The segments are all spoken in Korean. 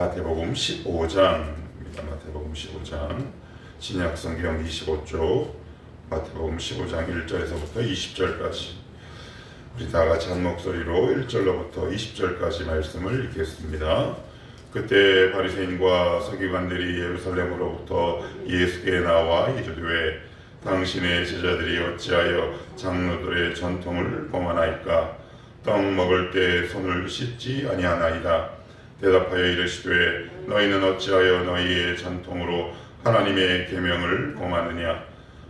마태복음 15장입니다. 마태복음 15장 신약성경 25쪽 마태복음 15장 1절에서부터 20절까지 우리 다같이 한 목소리로 1절로부터 20절까지 말씀을 읽겠습니다. 그때 바리새인과 서기관들이 예루살렘으로부터 예수께 나와 이르되 당신의 제자들이 어찌하여 장로들의 전통을 범하나이까? 떡 먹을 때 손을 씻지 아니하나이다. 대답하여 이르시되 너희는 어찌하여 너희의 전통으로 하나님의 계명을 범하느냐?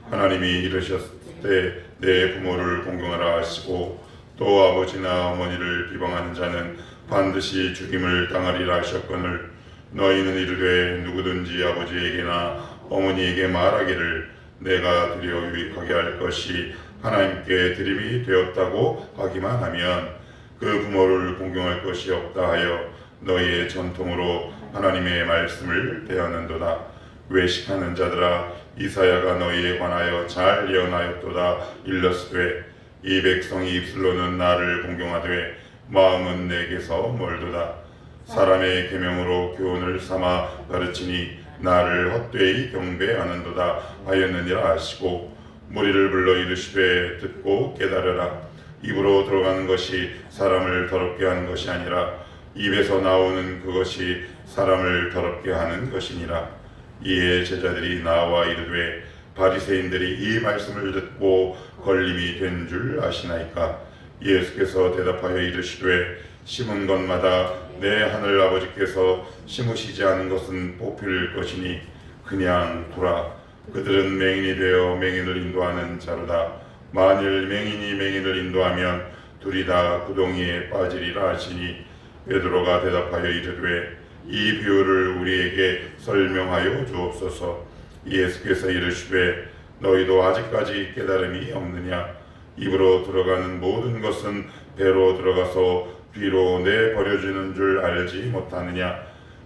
하나님이 이르셨을 때 내 부모를 공경하라 하시고 또 아버지나 어머니를 비방하는 자는 반드시 죽임을 당하리라 하셨거늘 너희는 이르되 누구든지 아버지에게나 어머니에게 말하기를 내가 드려 유익하게 할 것이 하나님께 드림이 되었다고 하기만 하면 그 부모를 공경할 것이 없다 하여 너희의 전통으로 하나님의 말씀을 대하는도다. 외식하는 자들아, 이사야가 너희에 관하여 잘 예언하였도다. 일렀으되 이 백성이 입술로는 나를 공경하되 마음은 내게서 멀도다. 사람의 계명으로 교훈을 삼아 가르치니 나를 헛되이 경배하는도다 하였느니라 하시고 무리를 불러 이르시되 듣고 깨달으라. 입으로 들어가는 것이 사람을 더럽게 하는 것이 아니라 입에서 나오는 그것이 사람을 더럽게 하는 것이니라. 이에 제자들이 나와 이르되 바리새인들이 이 말씀을 듣고 걸림이 된 줄 아시나이까? 예수께서 대답하여 이르시되 심은 것마다 내 하늘 아버지께서 심으시지 않은 것은 뽑힐 것이니 그냥 두라. 그들은 맹인이 되어 맹인을 인도하는 자로다. 만일 맹인이 맹인을 인도하면 둘이 다 구덩이에 빠지리라 하시니 베드로가 대답하여 이르되 이 비유를 우리에게 설명하여 주옵소서. 예수께서 이르시되 너희도 아직까지 깨달음이 없느냐? 입으로 들어가는 모든 것은 배로 들어가서 뒤로 내버려지는 줄 알지 못하느냐?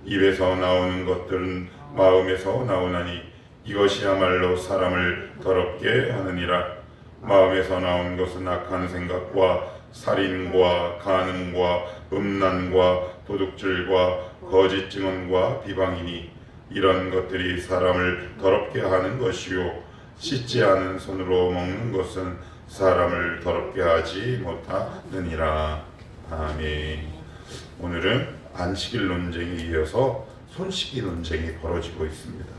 입에서 나오는 것들은 마음에서 나오나니 이것이야말로 사람을 더럽게 하느니라. 마음에서 나오는 것은 악한 생각과 살인과 간음과 음란과 도둑질과 거짓 증언과 비방이니 이런 것들이 사람을 더럽게 하는 것이요 씻지 않은 손으로 먹는 것은 사람을 더럽게 하지 못하느니라. 아멘. 오늘은 안식일 논쟁에 이어서 손 씻기 논쟁이 벌어지고 있습니다.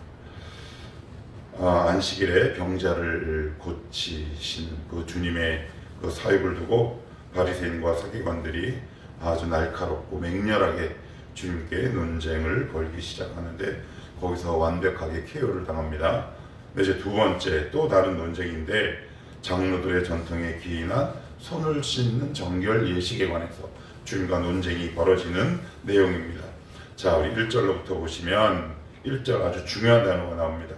안식일에 병자를 고치신 그 주님의 그 사역을 두고 바리새인과 서기관들이 아주 날카롭고 맹렬하게 주님께 논쟁을 벌기 시작하는데 거기서 완벽하게 KO를 당합니다. 이제 두 번째 또 다른 논쟁인데 장로들의 전통에 기인한 손을 씻는 정결 예식에 관해서 주님과 논쟁이 벌어지는 내용입니다. 자, 우리 1절로부터 보시면 1절 아주 중요한 단어가 나옵니다.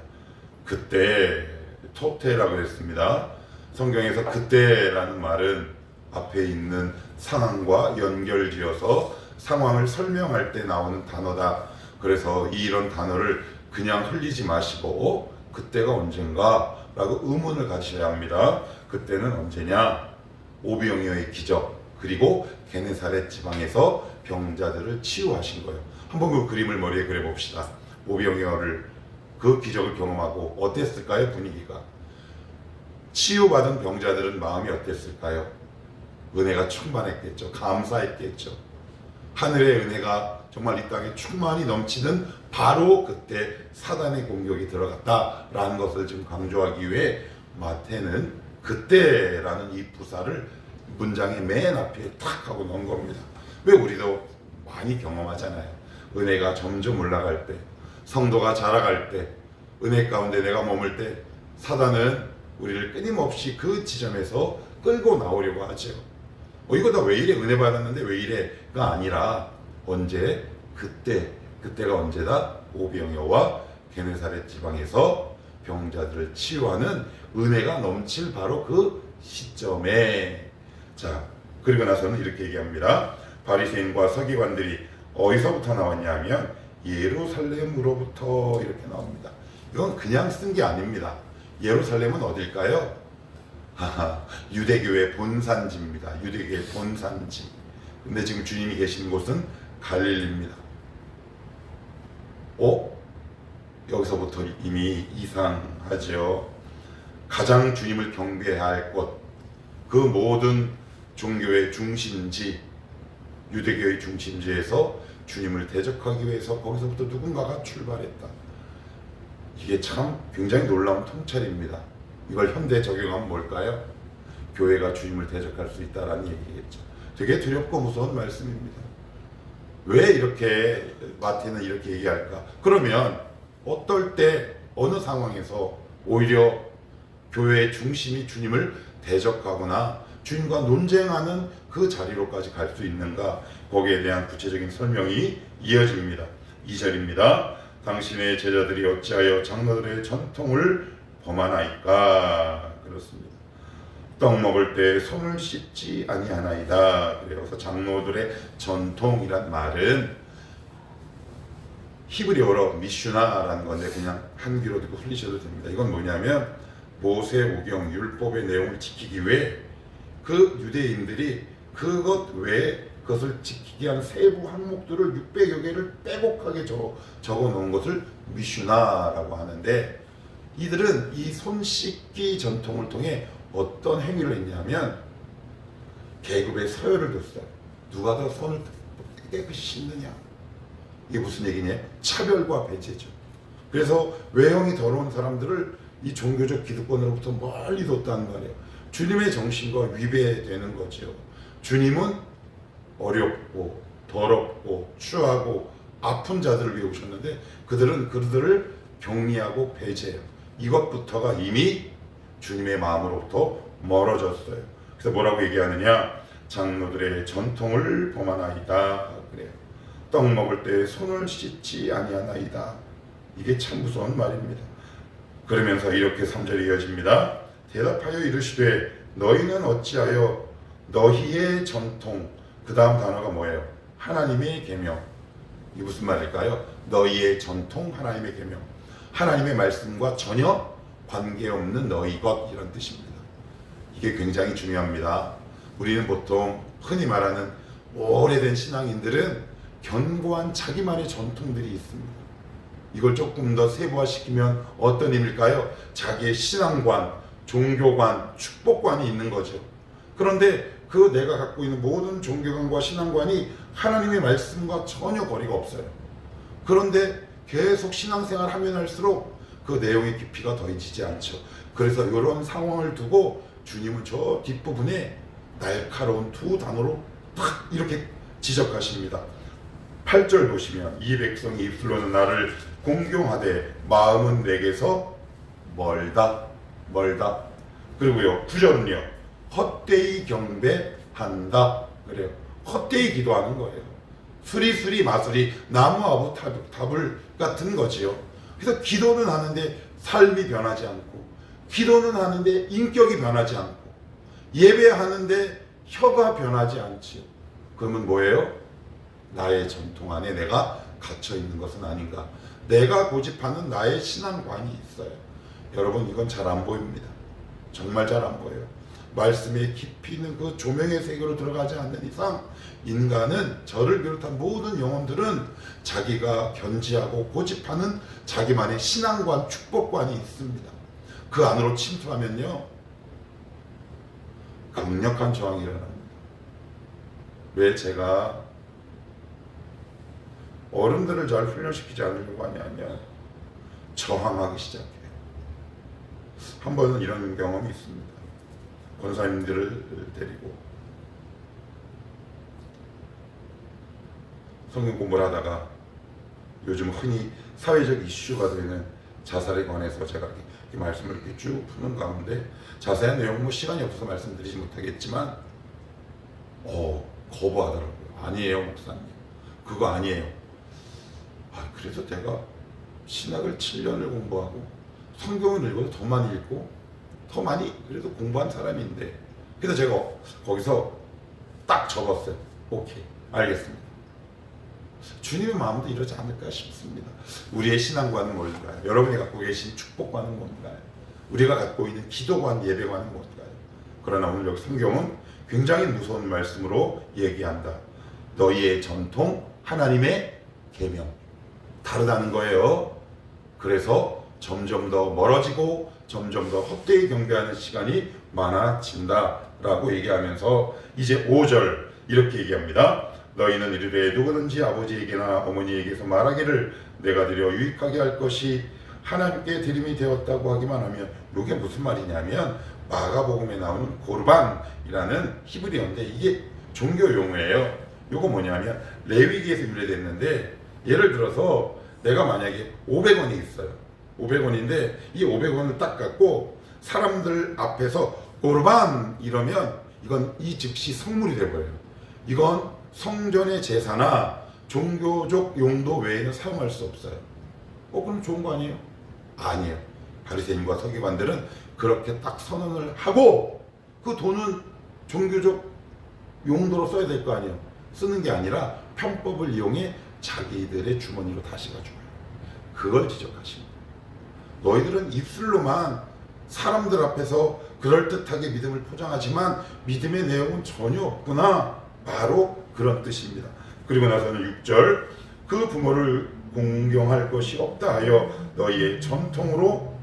그때 토테라고 했습니다. 성경에서 그때라는 말은 앞에 있는 상황과 연결지어서 상황을 설명할 때 나오는 단어다. 그래서 이런 단어를 그냥 흘리지 마시고 그때가 언젠가 라고 의문을 가지셔야 합니다. 그때는 언제냐? 오병이어의 기적 그리고 게네사렛 지방에서 병자들을 치유하신 거예요. 한번 그 그림을 머리에 그려봅시다. 오병이어를 그 기적을 경험하고 어땠을까요? 분위기가. 치유받은 병자들은 마음이 어땠을까요? 은혜가 충만했겠죠. 감사했겠죠. 하늘의 은혜가 정말 이 땅에 충만히 넘치는 바로 그때 사단의 공격이 들어갔다라는 것을 지금 강조하기 위해 마태는 그때라는 이 부사를 문장의 맨 앞에 탁 하고 넣은 겁니다. 왜 우리도 많이 경험하잖아요. 은혜가 점점 올라갈 때, 성도가 자라갈 때, 은혜 가운데 내가 머물 때 사단은 우리를 끊임없이 그 지점에서 끌고 나오려고 하죠. 이거 다 왜 이래? 은혜 받았는데 왜 이래?가 아니라 언제? 그때가 언제다? 오병이어와 게네사렛 지방에서 병자들을 치유하는 은혜가 넘칠 바로 그 시점에. 자, 그리고 나서는 이렇게 얘기합니다. 바리새인과 서기관들이 어디서부터 나왔냐 하면 예루살렘으로부터 이렇게 나옵니다. 이건 그냥 쓴 게 아닙니다. 예루살렘은 어딜까요? 유대교의 본산지입니다. 유대교의 본산지. 근데 지금 주님이 계신 곳은 갈릴리입니다. 여기서부터 이미 이상하죠. 가장 주님을 경배해야 할 것, 그 모든 종교의 중심지, 유대교의 중심지에서 주님을 대적하기 위해서 거기서부터 누군가가 출발했다. 이게 참 굉장히 놀라운 통찰입니다. 이걸 현대에 적용하면 뭘까요? 교회가 주님을 대적할 수 있다라는 얘기겠죠. 되게 두렵고 무서운 말씀입니다. 왜 이렇게 마태는 이렇게 얘기할까? 그러면 어떨 때 어느 상황에서 오히려 교회의 중심이 주님을 대적하거나 주님과 논쟁하는 그 자리로까지 갈 수 있는가? 거기에 대한 구체적인 설명이 이어집니다. 2절입니다. 당신의 제자들이 어찌하여 장로들의 전통을 범하나이까? 그렇습니다. 떡 먹을 때 손을 씻지 아니하나이다. 그래서 장로들의 전통이란 말은 히브리어로 미슈나라는 건데 그냥 한 귀로 듣고 흘리셔도 됩니다. 이건 뭐냐면 모세오경 율법의 내용을 지키기 위해 그 유대인들이 그것 외에 그것을 지키기 위한 세부 항목들을 600여 개를 빼곡하게 적어 놓은 것을 미슈나라고 하는데, 이들은 이 손 씻기 전통을 통해 어떤 행위를 했냐면 계급의 서열을 뒀어요. 누가 더 손을 깨끗이 씻느냐, 이게 무슨 얘기냐? 차별과 배제죠. 그래서 외형이 더러운 사람들을 이 종교적 기득권으로부터 멀리 뒀다는 말이에요. 주님의 정신과 위배되는 거죠. 주님은 어렵고 더럽고 추하고 아픈 자들을 위해 오셨는데 그들은 그들을 격리하고 배제해요. 이것부터가 이미 주님의 마음으로부터 멀어졌어요. 그래서 뭐라고 얘기하느냐? 장로들의 전통을 범하나이다. 그래요. 떡 먹을 때 손을 씻지 아니하나이다. 이게 참 무서운 말입니다. 그러면서 이렇게 3절이 이어집니다. 대답하여 이르시되 너희는 어찌하여 너희의 전통, 그 다음 단어가 뭐예요? 하나님의 계명. 이게 무슨 말일까요? 너희의 전통, 하나님의 계명. 하나님의 말씀과 전혀 관계없는 너희 것, 이런 뜻입니다. 이게 굉장히 중요합니다. 우리는 보통 흔히 말하는 오래된 신앙인들은 견고한 자기만의 전통들이 있습니다. 이걸 조금 더 세부화시키면 어떤 의미일까요? 자기의 신앙관, 종교관, 축복관이 있는 거죠. 그런데 그 내가 갖고 있는 모든 종교관과 신앙관이 하나님의 말씀과 전혀 거리가 없어요. 그런데 계속 신앙생활 하면 할수록 그 내용의 깊이가 더해지지 않죠. 그래서 이런 상황을 두고 주님은 저 뒷부분에 날카로운 두 단어로 탁 이렇게 지적하십니다. 8절 보시면 이 백성이 입술로는 나를 공경하되 마음은 내게서 멀다. 그리고요 9절은요 헛되이 경배한다. 그래요. 헛되이 기도하는 거예요. 수리수리 마수리 나무아부 타불 같은 거지요. 그래서 기도는 하는데 삶이 변하지 않고, 기도는 하는데 인격이 변하지 않고, 예배하는데 혀가 변하지 않지요. 그러면 뭐예요? 나의 전통 안에 내가 갇혀 있는 것은 아닌가. 내가 고집하는 나의 신앙관이 있어요. 여러분, 이건 잘 안 보입니다. 정말 잘 안 보여요. 말씀의 깊이 있는 그 조명의 세계로 들어가지 않는 이상 인간은, 저를 비롯한 모든 영혼들은 자기가 견지하고 고집하는 자기만의 신앙관, 축복관이 있습니다. 그 안으로 침투하면요 강력한 저항이 일어납니다. 왜 제가 어른들을 잘 훈련시키지 않으려고 하냐면 저항하기 시작해요. 한 번은 이런 경험이 있습니다. 권사님들을 데리고 성경 공부를 하다가 요즘 흔히 사회적 이슈가 되는 자살에 관해서 제가 이 말씀을 이렇게 쭉 푸는 가운데 자세한 내용 뭐 시간이 없어서 말씀드리지 못하겠지만 거부하더라고요. 아니에요 목사님, 그거 아니에요. 그래서 내가 신학을 7년을 공부하고 성경을 읽어도 더 많이 읽고 더 많이 그래도 공부한 사람인데, 그래서 제가 거기서 딱 적었어요. 오케이, 알겠습니다. 주님의 마음도 이러지 않을까 싶습니다. 우리의 신앙관은 뭘까요? 여러분이 갖고 계신 축복관은 뭔가요? 우리가 갖고 있는 기도관, 예배관은 뭔가요? 그러나 오늘 여기 성경은 굉장히 무서운 말씀으로 얘기한다. 너희의 전통, 하나님의 계명. 다르다는 거예요. 그래서 점점 더 멀어지고 점점 더 헛되이 경배하는 시간이 많아진다라고 얘기하면서 이제 5절 이렇게 얘기합니다. 너희는 이르되 누구든지 아버지에게나 어머니에게서 말하기를 내가 드려 유익하게 할 것이 하나님께 드림이 되었다고 하기만 하면, 이게 무슨 말이냐면 마가복음에 나오는 고르반이라는 히브리어인데 이게 종교 용어예요. 이거 뭐냐면 레위기에서 유래됐는데, 예를 들어서 내가 만약에 500원이 있어요. 500원인데 이 500원을 딱 갖고 사람들 앞에서 고르반 이러면 이건 이 즉시 성물이 돼버려요. 이건 성전의 제사나 종교적 용도 외에는 사용할 수 없어요. 그럼 좋은 거 아니에요? 아니에요. 바리새인과 서기관들은 그렇게 딱 선언을 하고 그 돈은 종교적 용도로 써야 될 거 아니에요. 쓰는 게 아니라 편법을 이용해 자기들의 주머니로 다시 가져가요. 그걸 지적하십니다. 너희들은 입술로만 사람들 앞에서 그럴듯하게 믿음을 포장하지만 믿음의 내용은 전혀 없구나. 바로 그런 뜻입니다. 그리고 나서는 6절, 그 부모를 공경할 것이 없다 하여 너희의 전통으로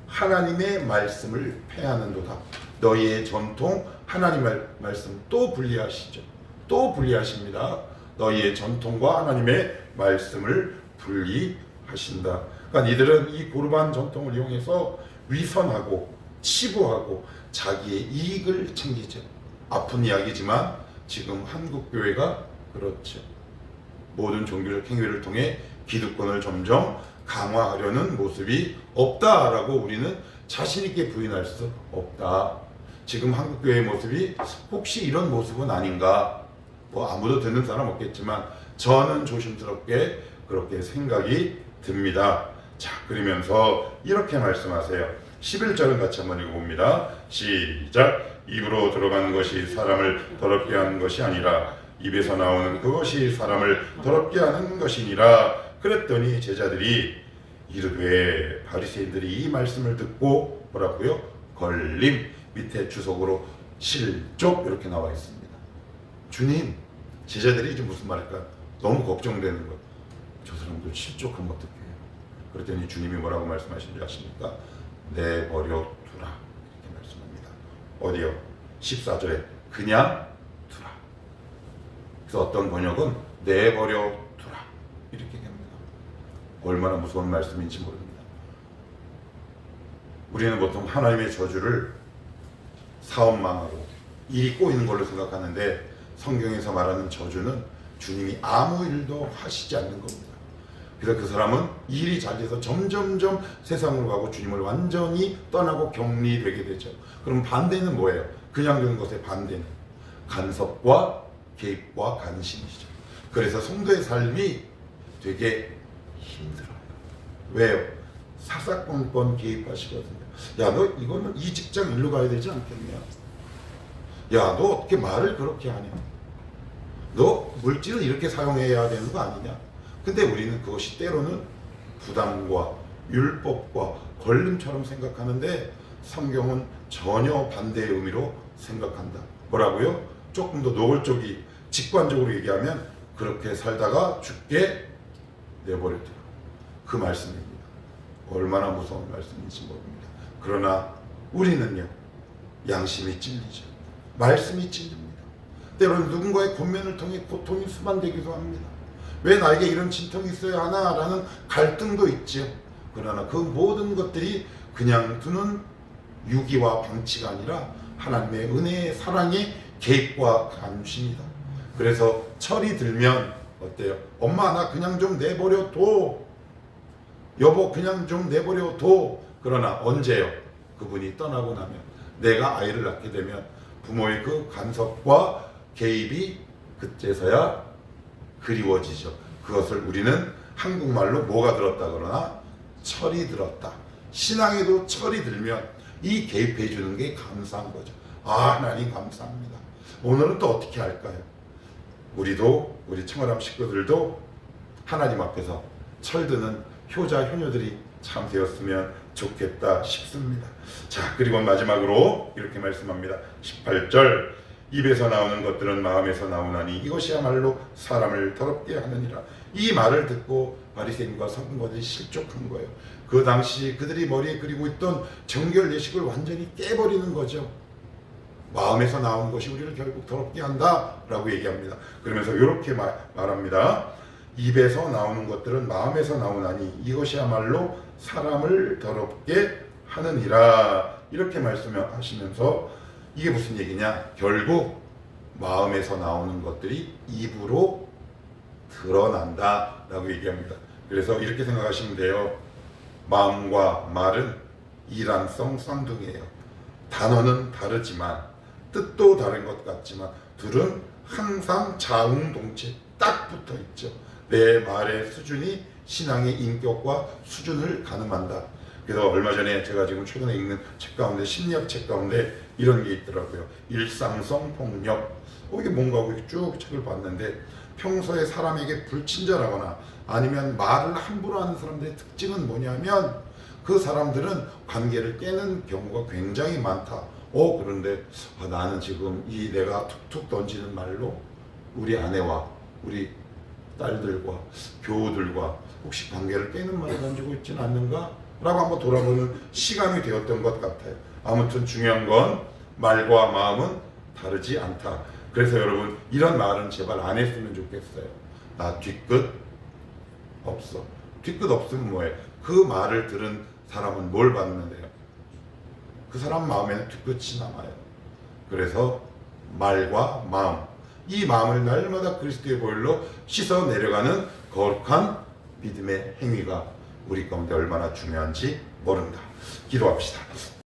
하나님의 말씀을 폐하는도다. 너희의 전통, 하나님의 말씀 또 분리하시죠. 또 분리하십니다. 너희의 전통과 하나님의 말씀을 분리하신다. 그러니까 이들은 이 고르반 전통을 이용해서 위선하고 치부하고 자기의 이익을 챙기죠. 아픈 이야기지만 지금 한국 교회가 그렇죠. 모든 종교적 행위를 통해 기득권을 점점 강화하려는 모습이 없다라고 우리는 자신 있게 부인할 수 없다. 지금 한국 교회의 모습이 혹시 이런 모습은 아닌가? 아무도 듣는 사람 없겠지만 저는 조심스럽게 그렇게 생각이 듭니다. 자, 그러면서 이렇게 말씀하세요. 11절은 같이 한번 읽어봅니다. 시작. 입으로 들어가는 것이 사람을 더럽게 하는 것이 아니라 입에서 나오는 그것이 사람을 더럽게 하는 것이니라. 그랬더니 제자들이 이르되, 바리새인들이 이 말씀을 듣고 뭐라고요? 걸림, 밑에 주석으로 실족 이렇게 나와 있습니다. 주님, 제자들이 이제 무슨 말일까? 너무 걱정되는 거. 저 사람들 실족하면 어떡해요? 그랬더니 주님이 뭐라고 말씀하시는지 아십니까? 내버려 두라 이렇게 말씀합니다. 어디요? 14절에 그냥 두라. 그래서 어떤 번역은 내버려 두라 이렇게 합니다. 얼마나 무서운 말씀인지 모릅니다. 우리는 보통 하나님의 저주를 사업 망하고 일이 꼬이는 걸로 생각하는데, 성경에서 말하는 저주는 주님이 아무 일도 하시지 않는 겁니다. 그래서 그 사람은 일이 잘 돼서 점점점 세상으로 가고 주님을 완전히 떠나고 격리되게 되죠. 그럼 반대는 뭐예요? 그냥 되는 것의 반대는 간섭과 개입과 간심이죠. 그래서 성도의 삶이 되게 힘들어요. 왜요? 사사건건 개입하시거든요. 야, 너 이거는 이 직장 일로 가야 되지 않겠냐? 야, 너 어떻게 말을 그렇게 하냐? 너 물질을 이렇게 사용해야 되는 거 아니냐? 근데 우리는 그것이 때로는 부담과 율법과 권lim처럼 생각하는데 성경은 전혀 반대의 의미로 생각한다. 뭐라고요? 조금 더 노골적이 직관적으로 얘기하면 그렇게 살다가 죽게 내버려둬. 그 말씀입니다. 얼마나 무서운 말씀인지 모릅니다. 그러나 우리는요, 양심이 찔리죠. 말씀이 찔립니다. 때로는 누군가의 권면을 통해 고통이 수반되기도 합니다. 왜 나에게 이런 진통이 있어야 하나? 라는 갈등도 있죠. 그러나 그 모든 것들이 그냥 두는 유기와 방치가 아니라 하나님의 은혜의 사랑의 개입과 감심이다. 그래서 철이 들면 어때요? 엄마, 나 그냥 좀 내버려 둬. 여보, 그냥 좀 내버려 둬. 그러나 언제요? 그분이 떠나고 나면, 내가 아이를 낳게 되면 부모의 그 간섭과 개입이 그때서야 그리워지죠. 그것을 우리는 한국말로 뭐가 들었다 그러나 철이 들었다. 신앙에도 철이 들면 이 개입해 주는 게 감사한 거죠. 아, 하나님 감사합니다. 오늘은 또 어떻게 할까요? 우리도, 우리 청아람 식구들도 하나님 앞에서 철드는 효자 효녀들이 참 되었으면 좋겠다 싶습니다. 자, 그리고 마지막으로 이렇게 말씀합니다. 18절, 입에서 나오는 것들은 마음에서 나오나니 이것이야말로 사람을 더럽게 하느니라. 이 말을 듣고 바리새인과 서기관들이 실족한 거예요. 그 당시 그들이 머리에 그리고 있던 정결 예식을 완전히 깨버리는 거죠. 마음에서 나온 것이 우리를 결국 더럽게 한다라고 얘기합니다. 그러면서 이렇게 말합니다. 입에서 나오는 것들은 마음에서 나오나니 이것이야말로 사람을 더럽게 하느니라. 이렇게 말씀하시면서 이게 무슨 얘기냐? 결국 마음에서 나오는 것들이 입으로 드러난다라고 얘기합니다. 그래서 이렇게 생각하시면 돼요. 마음과 말은 이란성 쌍둥이에요. 단어는 다르지만 뜻도 다른 것 같지만 둘은 항상 자웅동체 딱 붙어 있죠. 내 말의 수준이 신앙의 인격과 수준을 가늠한다. 그래서 얼마 전에 제가 지금 최근에 읽는 책 가운데, 심리학 책 가운데 이런 게 있더라고요. 일상성 폭력. 이게 뭔가 하고 쭉 책을 봤는데, 평소에 사람에게 불친절하거나 아니면 말을 함부로 하는 사람들의 특징은 뭐냐면, 그 사람들은 관계를 깨는 경우가 굉장히 많다. 그런데 나는 지금 이 내가 툭툭 던지는 말로 우리 아내와 우리 딸들과 교우들과 혹시 관계를 깨는 말을 던지고 있지는 않는가? 라고 한번 돌아보는 시간이 되었던 것 같아요. 아무튼 중요한 건 말과 마음은 다르지 않다. 그래서 여러분, 이런 말은 제발 안 했으면 좋겠어요. 나 뒤끝 없어. 뒤끝 없으면 뭐예요? 그 말을 들은 사람은 뭘 받는데요? 그 사람 마음에는 뒤끝이 남아요. 그래서 말과 마음, 이 마음을 날마다 그리스도의 보혈로 씻어 내려가는 거룩한 믿음의 행위가 우리 가운데 얼마나 중요한지 모른다. 기도합시다.